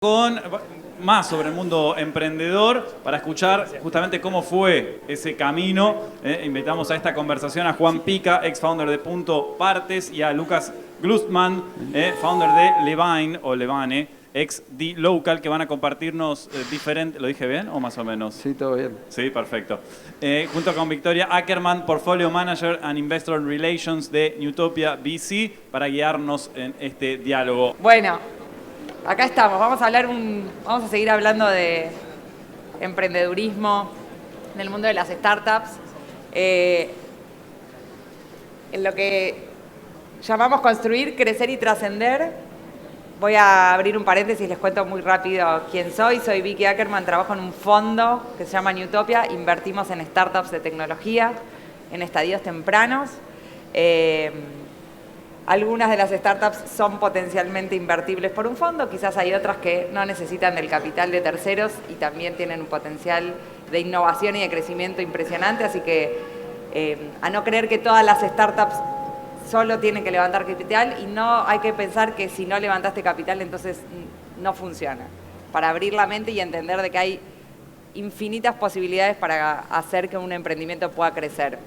Con más sobre el mundo emprendedor para escuchar justamente cómo fue ese camino. Invitamos a esta conversación a Juan Pica, ex founder de Punto Partes, y a Lucas Glustman, founder de Levine o Levane, ex dLocal, que van a compartirnos diferentes. ¿Lo dije bien o más o menos? Sí, todo bien. Sí, perfecto. Junto con Victoria Ackerman, Portfolio Manager and Investor Relations de Newtopia VC, para guiarnos en este diálogo. Bueno, acá estamos. Vamos a seguir hablando de emprendedurismo, del mundo de las startups, en lo que llamamos construir, crecer y trascender. Voy a abrir un paréntesis, les cuento muy rápido quién soy. Soy Vicky Ackerman, trabajo en un fondo que se llama Newtopia. Invertimos en startups de tecnología, en estadios tempranos. Algunas de las startups son potencialmente invertibles por un fondo, quizás hay otras que no necesitan del capital de terceros y también tienen un potencial de innovación y de crecimiento impresionante, así que a no creer que todas las startups solo tienen que levantar capital, y no hay que pensar que si no levantaste capital entonces no funciona. Para abrir la mente y entender de que hay infinitas posibilidades para hacer que un emprendimiento pueda crecer.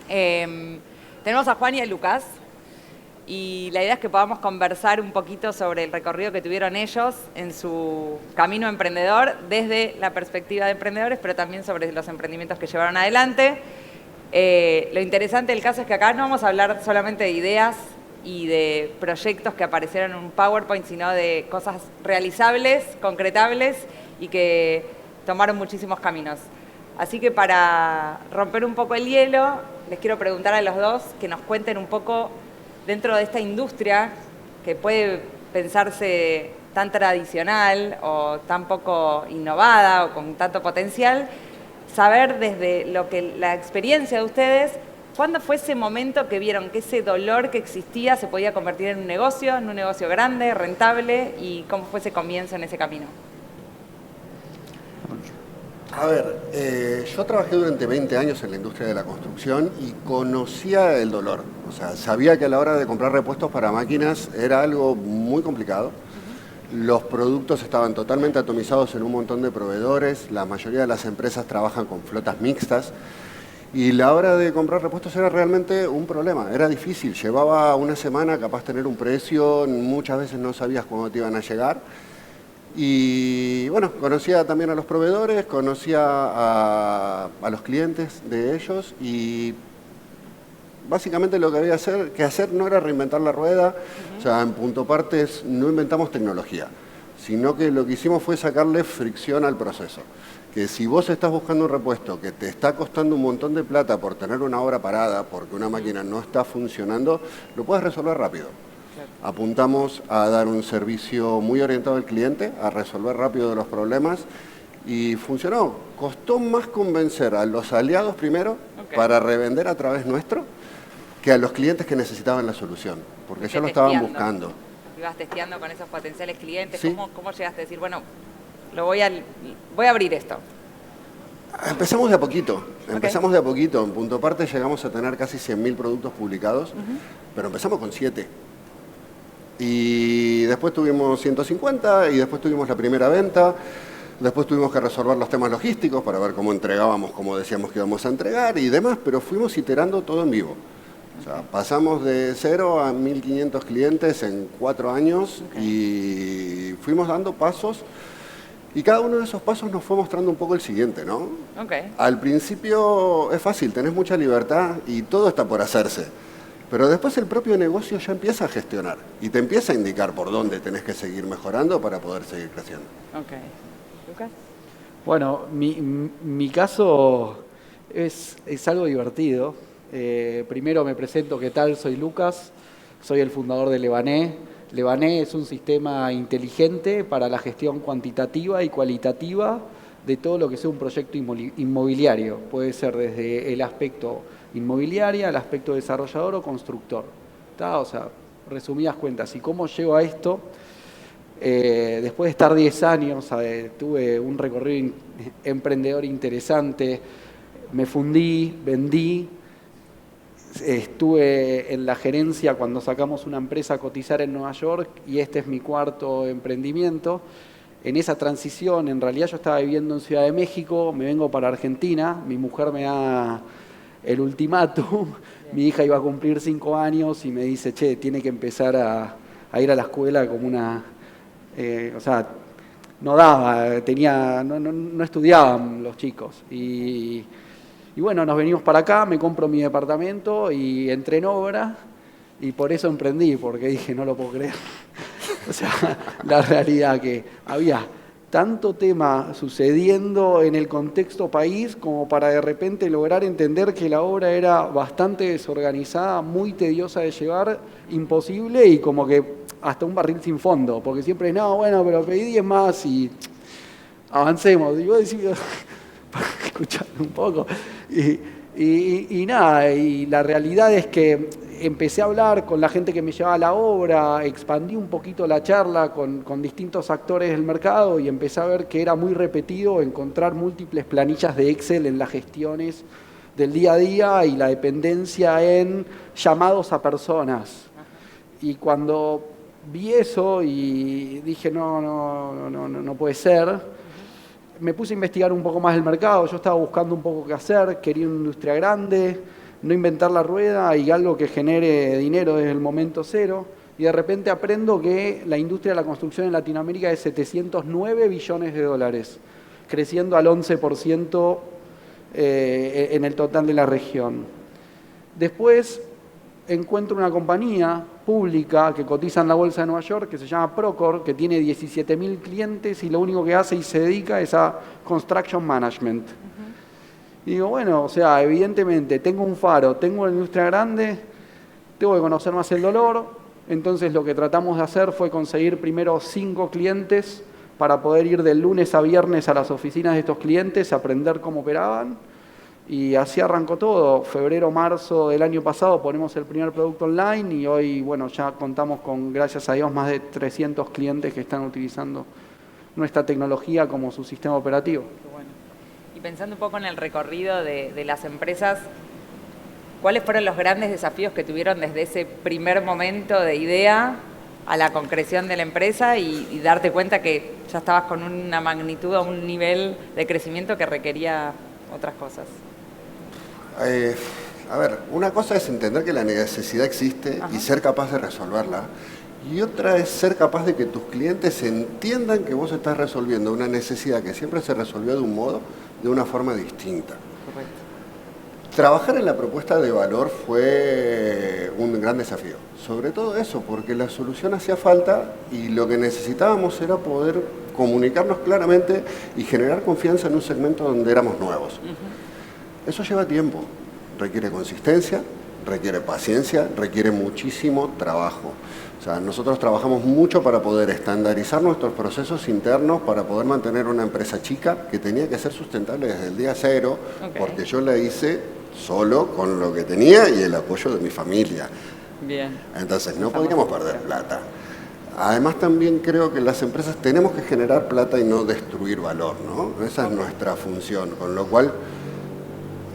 Tenemos a Juan y a Lucas. Y la idea es que podamos conversar un poquito sobre el recorrido que tuvieron ellos en su camino emprendedor, desde la perspectiva de emprendedores, pero también sobre los emprendimientos que llevaron adelante. Lo interesante del caso es que acá no vamos a hablar solamente de ideas y de proyectos que aparecieron en un PowerPoint, sino de cosas realizables, concretables y que tomaron muchísimos caminos. Así que para romper un poco el hielo, les quiero preguntar a los dos que nos cuenten un poco, dentro de esta industria que puede pensarse tan tradicional o tan poco innovada o con tanto potencial, saber desde la experiencia de ustedes, ¿cuándo fue ese momento que vieron que ese dolor que existía se podía convertir en un negocio grande, rentable, y cómo fue ese comienzo en ese camino? A ver, yo trabajé durante 20 años en la industria de la construcción y conocía el dolor. O sea, sabía que a la hora de comprar repuestos para máquinas era algo muy complicado. Los productos estaban totalmente atomizados en un montón de proveedores. La mayoría de las empresas trabajan con flotas mixtas. Y la hora de comprar repuestos era realmente un problema. Era difícil. Llevaba una semana capaz tener un precio. Muchas veces no sabías cuándo te iban a llegar. Y bueno, conocía también a los proveedores, conocía a los clientes de ellos, y básicamente lo que había que hacer no era reinventar la rueda. O sea, en Punto Partes no inventamos tecnología, sino que lo que hicimos fue sacarle fricción al proceso. Que si vos estás buscando un repuesto que te está costando un montón de plata por tener una obra parada, porque una máquina no está funcionando, lo puedes resolver rápido. Apuntamos a dar un servicio muy orientado al cliente, a resolver rápido los problemas, y funcionó. Costó más convencer a los aliados primero para revender a través nuestro que a los clientes que necesitaban la solución, porque ya lo estaban buscando. Ibas testeando con esos potenciales clientes. Sí. ¿Cómo llegaste a decir, bueno, voy a abrir esto? Empezamos de a poquito. Empezamos de a poquito. En Punto Partes llegamos a tener casi 100.000 productos publicados, pero empezamos con 7. Y después tuvimos 150 y después tuvimos la primera venta. Después tuvimos que resolver los temas logísticos para ver cómo entregábamos, cómo decíamos que íbamos a entregar y demás, pero fuimos iterando todo en vivo. O sea, pasamos de 0 a 1.500 clientes en 4 años y fuimos dando pasos, y cada uno de esos pasos nos fue mostrando un poco el siguiente, ¿no? Al principio es fácil, tenés mucha libertad y todo está por hacerse. Pero después el propio negocio ya empieza a gestionar y te empieza a indicar por dónde tenés que seguir mejorando para poder seguir creciendo. ¿Lucas? Bueno, mi caso es algo divertido. Primero me presento, ¿qué tal? Soy Lucas, soy el fundador de Levane. Levane es un sistema inteligente para la gestión cuantitativa y cualitativa de todo lo que sea un proyecto inmobiliario. Puede ser desde el aspecto inmobiliario, el aspecto desarrollador o constructor. ¿Está? O sea, resumidas cuentas. ¿Y cómo llego a esto? Después de estar 10 años, tuve un recorrido emprendedor interesante. Me fundí, vendí. Estuve en la gerencia cuando sacamos una empresa a cotizar en Nueva York, y este es mi 4.º emprendimiento. en esa transición, en realidad yo estaba viviendo en Ciudad de México, me vengo para Argentina, mi mujer me da el ultimátum, mi hija iba a cumplir 5 años y me dice, che, tiene que empezar a ir a la escuela como una... o sea, no daba, no estudiaban los chicos. Y bueno, nos venimos para acá, me compro mi departamento y entré en obra y por eso emprendí, porque dije, no lo puedo creer. O sea, la realidad que había tanto tema sucediendo en el contexto país como para de repente lograr entender que la obra era bastante desorganizada, muy tediosa de llevar, imposible y como que hasta un barril sin fondo, porque siempre, no, bueno, pero pedí 10 más y avancemos. Y vos decís, escuchando un poco. Y nada, y la realidad es que empecé a hablar con la gente que me llevaba a la obra, expandí un poquito la charla con distintos actores del mercado y empecé a ver que era muy repetido encontrar múltiples planillas de Excel en las gestiones del día a día y la dependencia en llamados a personas. Y cuando vi eso y dije, no puede ser, me puse a investigar un poco más el mercado, yo estaba buscando un poco qué hacer, quería una industria grande, no inventar la rueda y algo que genere dinero desde el momento cero, y de repente aprendo que la industria de la construcción en Latinoamérica es 709 billones de dólares, creciendo al 11% en el total de la región. Después encuentro una compañía pública que cotiza en la bolsa de Nueva York que se llama Procore, que tiene 17.000 clientes y lo único que hace y se dedica es a construction management. Y digo, bueno, o sea, evidentemente tengo un faro, tengo una industria grande, tengo que conocer más el dolor, entonces lo que tratamos de hacer fue conseguir primero 5 clientes para poder ir del lunes a viernes a las oficinas de estos clientes, aprender cómo operaban, y así arrancó todo. Febrero, marzo del año pasado ponemos el primer producto online y hoy, bueno, ya contamos con, gracias a Dios, más de 300 clientes que están utilizando nuestra tecnología como su sistema operativo. Y pensando un poco en el recorrido de las empresas, ¿cuáles fueron los grandes desafíos que tuvieron desde ese primer momento de idea a la concreción de la empresa y darte cuenta que ya estabas con una magnitud, a un nivel de crecimiento que requería otras cosas? A ver, una cosa es entender que la necesidad existe y ser capaz de resolverla. Y otra es ser capaz de que tus clientes entiendan que vos estás resolviendo una necesidad que siempre se resolvió de un modo, de una forma distinta. Correcto. Trabajar en la propuesta de valor fue un gran desafío. Sobre todo eso, porque la solución hacía falta y lo que necesitábamos era poder comunicarnos claramente y generar confianza en un segmento donde éramos nuevos. Eso lleva tiempo, requiere consistencia, requiere paciencia, requiere muchísimo trabajo. O sea, nosotros trabajamos mucho para poder estandarizar nuestros procesos internos, para poder mantener una empresa chica que tenía que ser sustentable desde el día cero, porque yo la hice solo con lo que tenía y el apoyo de mi familia. Bien. Entonces no podíamos perder plata. Además también creo que las empresas tenemos que generar plata y no destruir valor, ¿no? Esa es nuestra función, con lo cual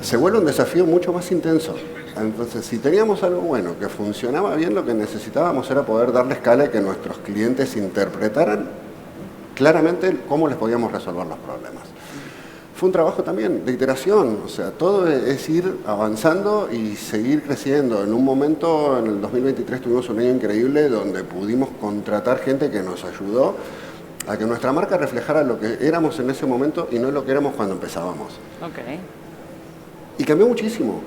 se vuelve un desafío mucho más intenso. Entonces, si teníamos algo bueno, que funcionaba bien, lo que necesitábamos era poder darle escala y que nuestros clientes interpretaran claramente cómo les podíamos resolver los problemas. Fue un trabajo también de iteración, o sea, todo es ir avanzando y seguir creciendo. En un momento, en el 2023, tuvimos un año increíble donde pudimos contratar gente que nos ayudó a que nuestra marca reflejara lo que éramos en ese momento y no lo que éramos cuando empezábamos. Y cambió muchísimo,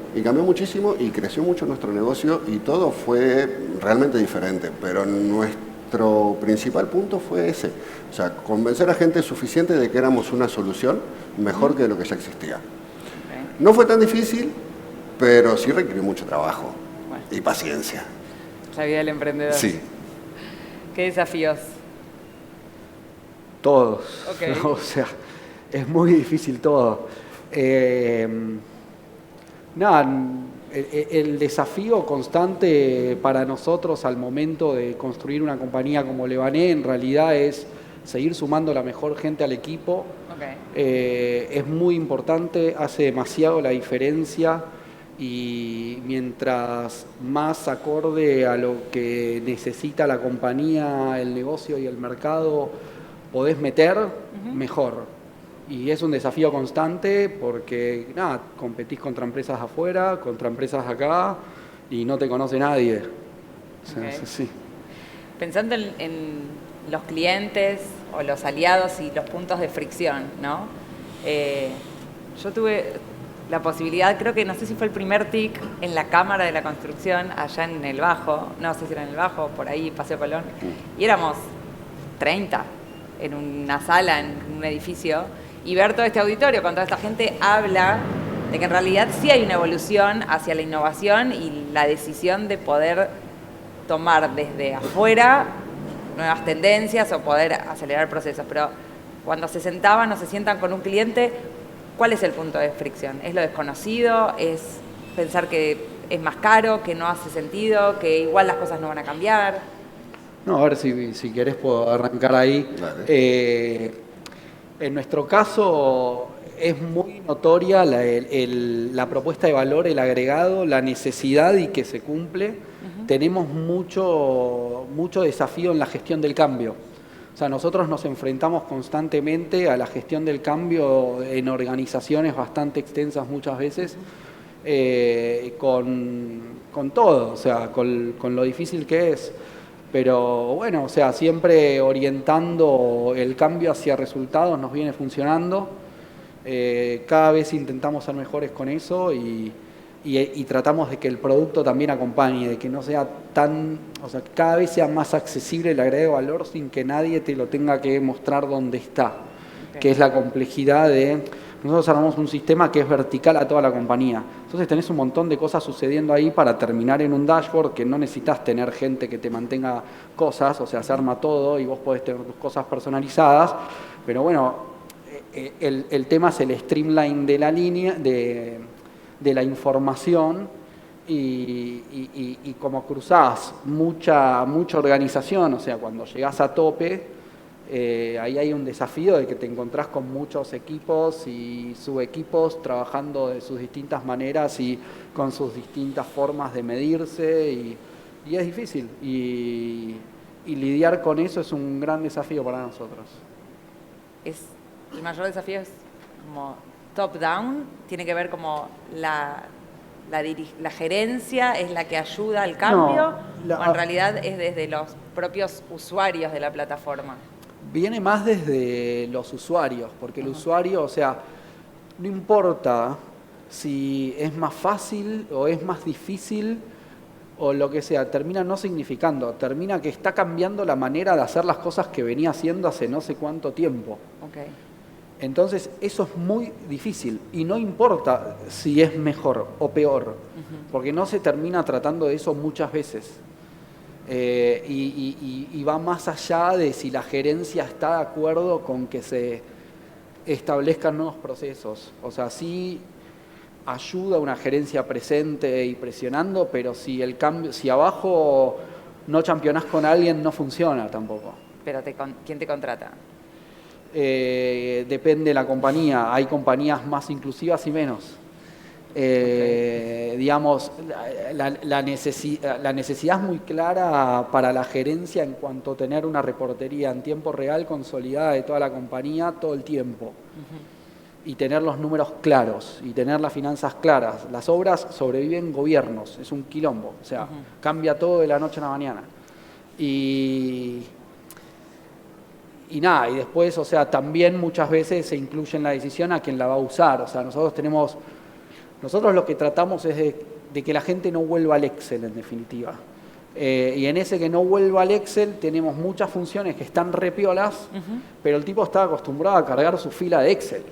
y creció mucho nuestro negocio y todo fue realmente diferente, pero nuestro principal punto fue ese, o sea, convencer a gente suficiente de que éramos una solución mejor que lo que ya existía. No fue tan difícil, pero sí requirió mucho trabajo y paciencia. La vida del emprendedor. Sí. ¿Qué desafíos? Todos. O sea, es muy difícil todo. Nada, el desafío constante para nosotros al momento de construir una compañía como Lebané en realidad es seguir sumando la mejor gente al equipo. Es muy importante, hace demasiado la diferencia y mientras más acorde a lo que necesita la compañía, el negocio y el mercado podés meter, mejor. Y es un desafío constante porque, nada, competís contra empresas afuera, contra empresas acá, y no te conoce nadie. O sea, Ok. sí. Pensando en los clientes o los aliados y los puntos de fricción, ¿no? Yo tuve la posibilidad, creo que no sé si fue el primer TIC en la Cámara de la Construcción, allá en el Bajo, no sé si era en el Bajo, por ahí, Paseo Colón, y éramos 30 en una sala, en un edificio, y ver todo este auditorio con toda esta gente habla de que en realidad sí hay una evolución hacia la innovación y la decisión de poder tomar desde afuera nuevas tendencias o poder acelerar procesos. Pero cuando se sentaban o se sientan con un cliente, ¿cuál es el punto de fricción? ¿Es lo desconocido? ¿Es pensar que es más caro, que no hace sentido, que igual las cosas no van a cambiar? No, a ver si querés puedo arrancar ahí. Vale. En nuestro caso es muy notoria la propuesta de valor, el agregado, la necesidad y que se cumple. Tenemos mucho desafío en la gestión del cambio. O sea, nosotros nos enfrentamos constantemente a la gestión del cambio en organizaciones bastante extensas muchas veces, con todo, o sea, con lo difícil que es. Pero bueno, o sea, siempre orientando el cambio hacia resultados nos viene funcionando. Cada vez intentamos ser mejores con eso y tratamos de que el producto también acompañe, de que no sea tan, o sea, que cada vez sea más accesible el agregado de valor sin que nadie te lo tenga que mostrar dónde está, que es la complejidad de... Nosotros armamos un sistema que es vertical a toda la compañía. Entonces tenés un montón de cosas sucediendo ahí para terminar en un dashboard que no necesitas tener gente que te mantenga cosas, o sea, se arma todo y vos podés tener tus cosas personalizadas. Pero bueno, el tema es el streamline de la línea, de la información y como cruzás mucha organización, o sea, cuando llegás a tope, ahí hay un desafío de que te encontrás con muchos equipos y subequipos trabajando de sus distintas maneras y con sus distintas formas de medirse y es difícil y lidiar con eso es un gran desafío para nosotros. El mayor desafío es como top-down, tiene que ver como la gerencia es la que ayuda al cambio, o en realidad es desde los propios usuarios de la plataforma. Viene más desde los usuarios, porque el usuario, o sea, no importa si es más fácil o es más difícil o lo que sea, termina no significando, termina que está cambiando la manera de hacer las cosas que venía haciendo hace no sé cuánto tiempo. Okay. Entonces eso es muy difícil y no importa si es mejor o peor, porque no se termina tratando de eso muchas veces. Y va más allá de si la gerencia está de acuerdo con que se establezcan nuevos procesos. O sea, sí ayuda una gerencia presente y presionando, pero si el cambio, si abajo no championás con alguien, no funciona tampoco. Pero ¿quién te contrata? Depende de la compañía. Hay compañías más inclusivas y menos. Digamos, la necesidad es muy clara para la gerencia en cuanto a tener una reportería en tiempo real consolidada de toda la compañía todo el tiempo y tener los números claros y tener las finanzas claras. Las obras sobreviven gobiernos, es un quilombo, o sea, cambia todo de la noche a la mañana y nada, y después, o sea, también muchas veces se incluye en la decisión a quien la va a usar. O sea, nosotros lo que tratamos es de que la gente no vuelva al Excel, en definitiva. Y en ese que no vuelva al Excel tenemos muchas funciones que están repiolas, pero el tipo está acostumbrado a cargar su fila de Excel.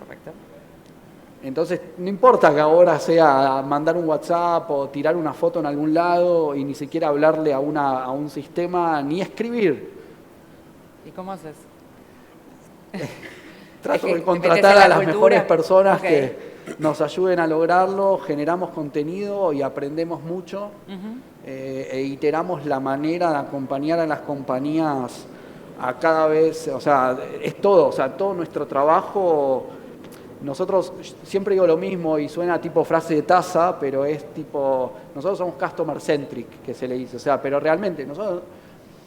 Correcto. Entonces, no importa que ahora sea mandar un WhatsApp o tirar una foto en algún lado y ni siquiera hablarle a un sistema, ni escribir. ¿Y cómo haces? Trato Es que de te contratar metes en la a las cultura. mejores personas Ok. que nos ayuden a lograrlo, generamos contenido y aprendemos mucho e iteramos la manera de acompañar a las compañías a cada vez, o sea, es todo, o sea, todo nuestro trabajo. Nosotros, siempre digo lo mismo y suena tipo frase de taza, pero es tipo, nosotros somos customer centric, que se le dice, o sea, pero realmente nosotros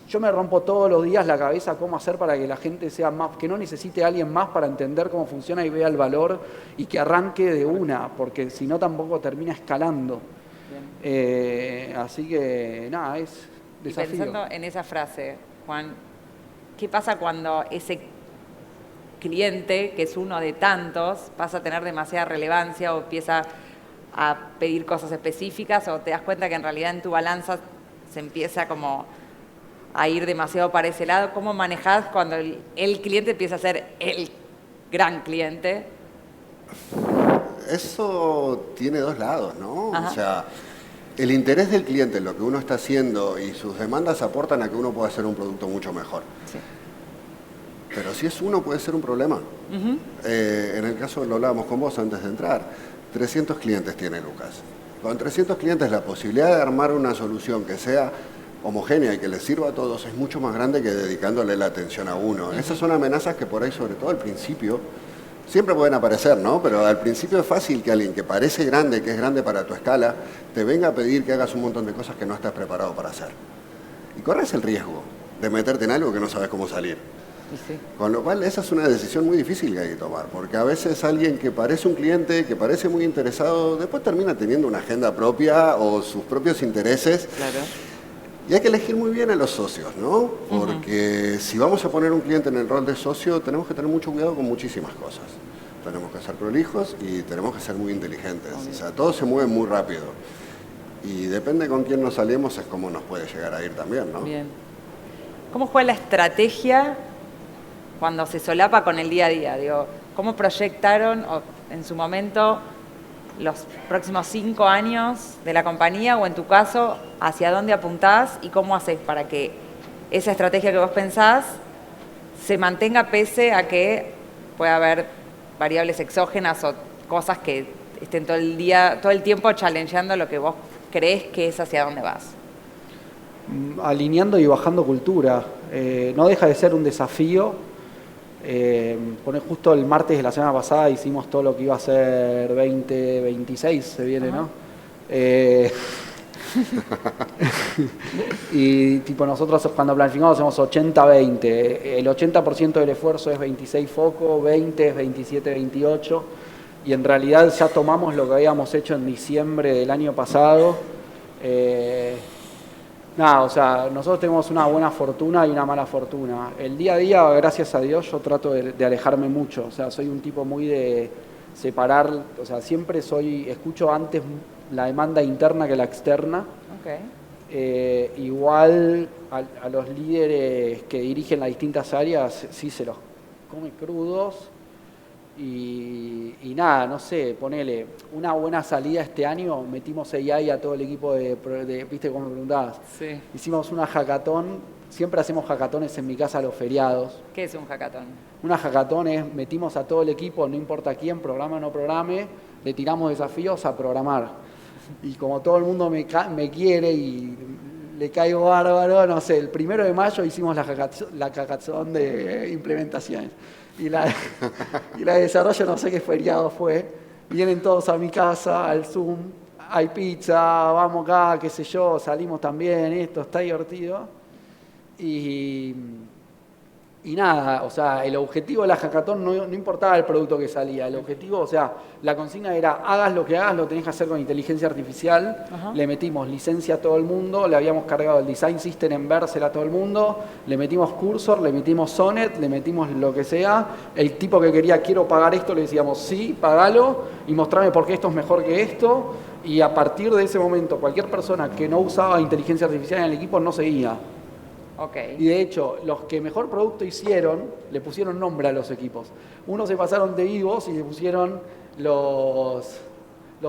yo me rompo todos los días la cabeza cómo hacer para que la gente sea más, que no necesite a alguien más para entender cómo funciona y vea el valor y que arranque de una, porque si no tampoco termina escalando. Así que nada, es desafío. Y pensando en esa frase, Juan, ¿qué pasa cuando ese cliente, que es uno de tantos, pasa a tener demasiada relevancia o empieza a pedir cosas específicas o te das cuenta que en realidad en tu balanza se empieza como a ir demasiado para ese lado? ¿Cómo manejás cuando el cliente empieza a ser el gran cliente? Eso tiene dos lados, ¿no? Ajá. O sea, el interés del cliente en lo que uno está haciendo y sus demandas aportan a que uno pueda hacer un producto mucho mejor. Sí. Pero si es uno, puede ser un problema. En el caso, lo hablábamos con vos antes de entrar, 300 clientes tiene Lucas. Con 300 clientes la posibilidad de armar una solución que sea homogénea y que les sirva a todos es mucho más grande que dedicándole la atención a uno. Esas son amenazas que por ahí, sobre todo al principio, siempre pueden aparecer, ¿no? Pero al principio es fácil que alguien que parece grande, que es grande para tu escala, te venga a pedir que hagas un montón de cosas que no estás preparado para hacer. Y corres el riesgo de meterte en algo que no sabes cómo salir. Sí. Con lo cual, esa es una decisión muy difícil que hay que tomar, porque a veces alguien que parece un cliente, que parece muy interesado, después termina teniendo una agenda propia o sus propios intereses. Claro. Y hay que elegir muy bien a los socios, ¿no? Porque si vamos a poner un cliente en el rol de socio, tenemos que tener mucho cuidado con muchísimas cosas. Tenemos que ser prolijos y tenemos que ser muy inteligentes. O sea, todo se mueve muy rápido. Y depende con quién nos salimos es cómo nos puede llegar a ir también, ¿no? Bien. ¿Cómo fue la estrategia cuando se solapa con el día a día? Digo, ¿cómo proyectaron en su momento los próximos 5 años de la compañía o en tu caso, hacia dónde apuntás y cómo haces para que esa estrategia que vos pensás se mantenga pese a que pueda haber variables exógenas o cosas que estén todo el día, todo el tiempo challengeando lo que vos crees que es hacia dónde vas? Alineando y bajando cultura. No deja de ser un desafío. Justo el martes de la semana pasada hicimos todo lo que iba a ser 2026, se viene, ¿no? Y tipo nosotros cuando planificamos hacemos 80-20. El 80% del esfuerzo es 26 foco, 20 es 27-28. Y en realidad ya tomamos lo que habíamos hecho en diciembre del año pasado. Nada, o sea, nosotros tenemos una buena fortuna y una mala fortuna. El día a día, gracias a Dios, yo trato de alejarme mucho. O sea, soy un tipo muy de separar, o sea, siempre escucho antes la demanda interna que la externa. Okay. Igual a los líderes que dirigen las distintas áreas, sí se los come crudos. Y nada, no sé, ponele una buena salida este año, metimos AI a todo el equipo ¿viste cómo me preguntabas? Sí. Hicimos una hackathon, siempre hacemos hackatones en mi casa los feriados. ¿Qué es un hackathon? Una hackathon es, metimos a todo el equipo, no importa quién, programa o no programe, le tiramos desafíos a programar. Y como todo el mundo me quiere y le caigo bárbaro, no sé, el 1 de mayo hicimos la hackathon de implementaciones. Y la de desarrollo no sé qué feriado fue. Vienen todos a mi casa, al Zoom, hay pizza, vamos acá, qué sé yo, salimos también, esto está divertido. Y nada, o sea, el objetivo de la hackathon no importaba el producto que salía, el objetivo, o sea, la consigna era hagas lo que hagas, lo tenés que hacer con inteligencia artificial. Ajá. Le metimos licencia a todo el mundo, le habíamos cargado el design system en Vercel a todo el mundo, le metimos Cursor, le metimos Sonnet, le metimos lo que sea. El tipo que quería quiero pagar esto, le decíamos sí, pagalo y mostrame por qué esto es mejor que esto. Y a partir de ese momento, cualquier persona que no usaba inteligencia artificial en el equipo no seguía. Okay. Y de hecho, los que mejor producto hicieron, le pusieron nombre a los equipos. Unos se pasaron de vivos y le pusieron los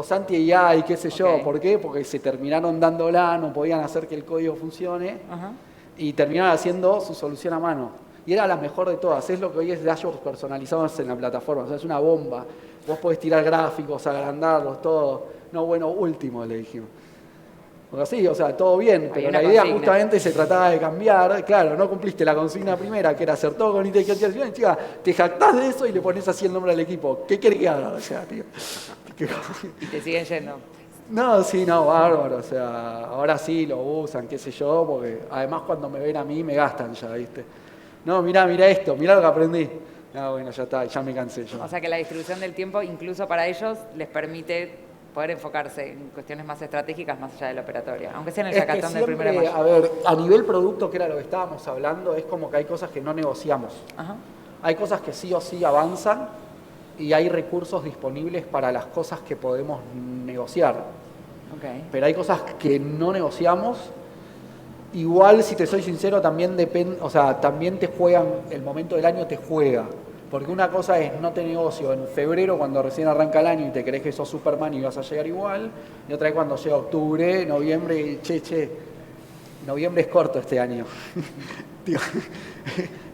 anti-AI, qué sé yo. ¿Por qué? Porque se terminaron dándola, no podían hacer que el código funcione. Uh-huh. Y terminaron haciendo su solución a mano. Y era la mejor de todas. Es lo que hoy es dashboards personalizados en la plataforma. O sea, es una bomba. Vos podés tirar gráficos, agrandarlos, todo. No, bueno, último, le dijimos. Porque sí, o sea, todo bien, pero la idea justamente se trataba de cambiar. Claro, no cumpliste la consigna primera, que era hacer todo con inteligencia artificial. Chica, te jactás de eso y le pones así el nombre al equipo. ¿Qué querés que haga? O sea, tío. Y te siguen yendo. No, sí, no, bárbaro. O sea, ahora sí lo usan, qué sé yo, porque además cuando me ven a mí me gastan ya, ¿viste? No, mirá esto, mirá lo que aprendí. No, bueno, ya está, ya me cansé yo. O sea que la distribución del tiempo, incluso para ellos, les permite poder enfocarse en cuestiones más estratégicas más allá de la operatoria, aunque sea en el Es que hackathon del 1 de siempre, mayo. a ver, a nivel producto, que era lo que estábamos hablando, es como que hay cosas que no negociamos. Ajá. Hay cosas que sí o sí avanzan y hay recursos disponibles para las cosas que podemos negociar. Okay. Pero hay cosas que no negociamos. Igual, si te soy sincero, también depende, o sea, también te juegan, el momento del año te juega. Porque una cosa es no te negocio en febrero cuando recién arranca el año y te crees que sos Superman y vas a llegar igual. Y otra es cuando llega octubre, noviembre y noviembre es corto este año. Digo,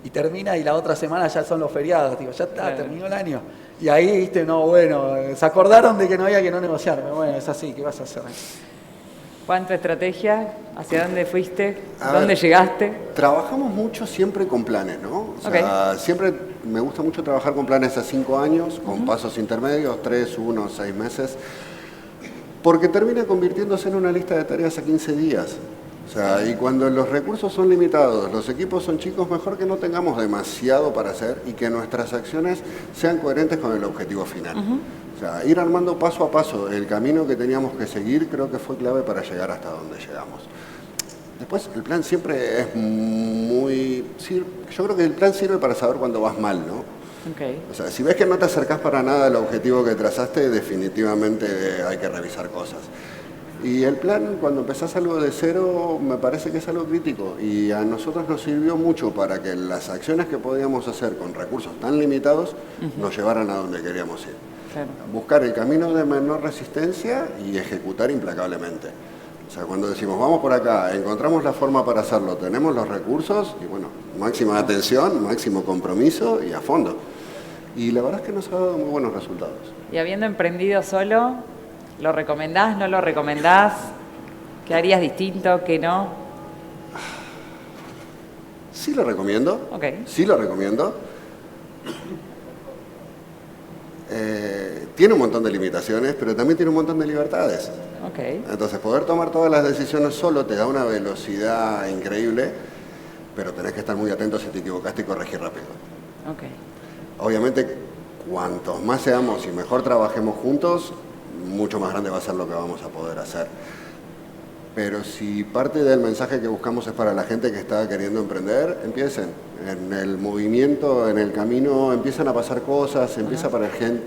y termina y la otra semana ya son los feriados. Digo, ya está, Claro. terminó el año. Y ahí, viste, no, bueno, se acordaron de que no había que no negociar. Pero bueno, es así, ¿qué vas a hacer? ¿Cuál tu estrategia? ¿Hacia dónde fuiste? A ¿Dónde ver, llegaste? Trabajamos mucho siempre con planes, ¿no? O sea, siempre me gusta mucho trabajar con planes a 5 años, con pasos intermedios, 3, 1, 6 meses, porque termina convirtiéndose en una lista de tareas a 15 días. O sea, y cuando los recursos son limitados, los equipos son chicos, mejor que no tengamos demasiado para hacer y que nuestras acciones sean coherentes con el objetivo final. O sea, ir armando paso a paso el camino que teníamos que seguir creo que fue clave para llegar hasta donde llegamos. Después, el plan siempre es muy... Yo creo que el plan sirve para saber cuándo vas mal, ¿no? Okay. O sea, si ves que no te acercás para nada al objetivo que trazaste, definitivamente hay que revisar cosas. Y el plan, cuando empezás algo de cero, me parece que es algo crítico. Y a nosotros nos sirvió mucho para que las acciones que podíamos hacer con recursos tan limitados nos llevaran a donde queríamos ir. Claro. Buscar el camino de menor resistencia y ejecutar implacablemente. O sea, cuando decimos, vamos por acá, encontramos la forma para hacerlo, tenemos los recursos, y bueno, máxima atención, máximo compromiso y a fondo. Y la verdad es que nos ha dado muy buenos resultados. Y habiendo emprendido solo, ¿lo recomendás, no lo recomendás? ¿Qué harías distinto, qué no? Sí lo recomiendo. Ok. Sí lo recomiendo. Tiene un montón de limitaciones, pero también tiene un montón de libertades. Ok. Entonces, poder tomar todas las decisiones solo te da una velocidad increíble, pero tenés que estar muy atento si te equivocaste y corregir rápido. Ok. Obviamente, cuantos más seamos y mejor trabajemos juntos, mucho más grande va a ser lo que vamos a poder hacer. Pero si parte del mensaje que buscamos es para la gente que está queriendo emprender, empiecen. En el movimiento, en el camino, empiezan a pasar cosas, empieza a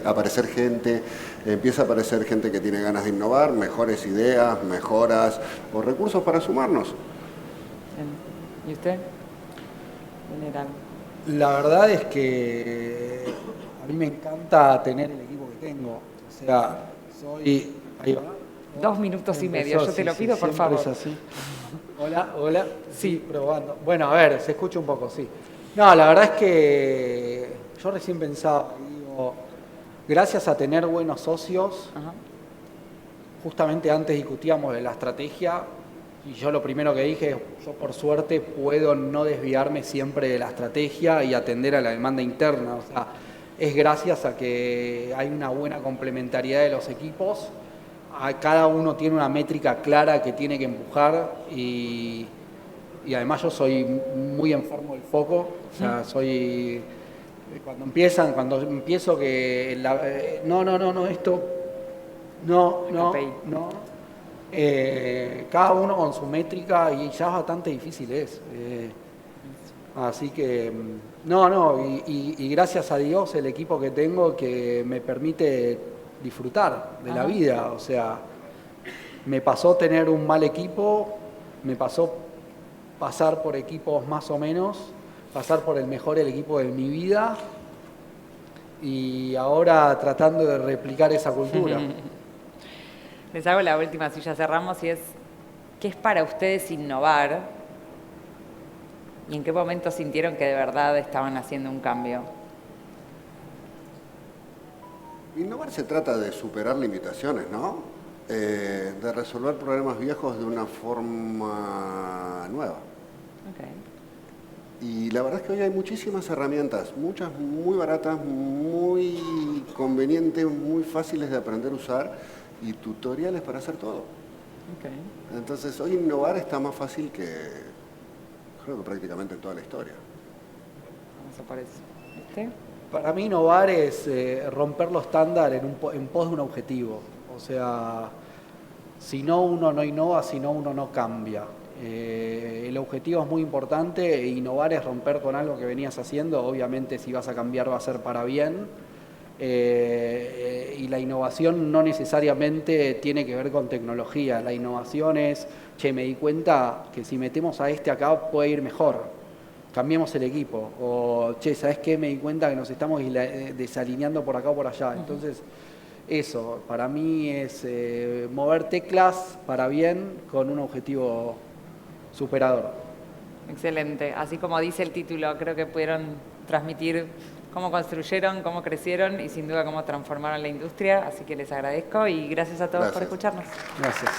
aparecer gente, empieza a aparecer gente que tiene ganas de innovar, mejores ideas, mejoras o recursos para sumarnos. Bien. ¿Y usted? General. La verdad es que a mí me encanta tener el equipo que tengo. O sea, soy... Ahí va. 2 minutos y medio, Empezó, yo te sí, lo sí, pido, por siempre favor. es así. Hola. Sí, probando. Bueno, a ver, se escucha un poco, sí. No, la verdad es que yo recién pensaba, digo, gracias a tener buenos socios, Ajá. justamente antes discutíamos de la estrategia y yo lo primero que dije es, yo por suerte puedo no desviarme siempre de la estrategia y atender a la demanda interna. O sea, es gracias a que hay una buena complementariedad de los equipos. Cada uno tiene una métrica clara que tiene que empujar y además yo soy muy enfermo del foco, o sea, soy... Cuando empiezo que... esto... No. Cada uno con su métrica y ya bastante difícil es. Así que... y gracias a Dios el equipo que tengo que me permite disfrutar de la vida, o sea, me pasó tener un mal equipo, me pasó pasar por equipos más o menos, pasar por el equipo de mi vida y ahora tratando de replicar esa cultura. Les hago la última, si ya cerramos, y es, ¿qué es para ustedes innovar? ¿Y en qué momento sintieron que de verdad estaban haciendo un cambio? Innovar se trata de superar limitaciones, ¿no? De resolver problemas viejos de una forma nueva. Okay. Y la verdad es que hoy hay muchísimas herramientas, muchas muy baratas, muy convenientes, muy fáciles de aprender a usar y tutoriales para hacer todo. Ok. Entonces, hoy innovar está más fácil que, creo que prácticamente en toda la historia. Vamos a por eso. ¿Viste? Para mí innovar es romper los estándares en pos de un objetivo. O sea, si no uno no innova, si no uno no cambia. El objetivo es muy importante e innovar es romper con algo que venías haciendo. Obviamente si vas a cambiar va a ser para bien. Y la innovación no necesariamente tiene que ver con tecnología. La innovación es, che, me di cuenta que si metemos a este acá puede ir mejor. Cambiemos el equipo. O, che, ¿sabes qué? Me di cuenta que nos estamos desalineando por acá o por allá. Entonces, eso, para mí es mover teclas para bien con un objetivo superador. Excelente. Así como dice el título, creo que pudieron transmitir cómo construyeron, cómo crecieron y sin duda cómo transformaron la industria. Así que les agradezco y gracias a todos por Gracias. escucharnos. Gracias.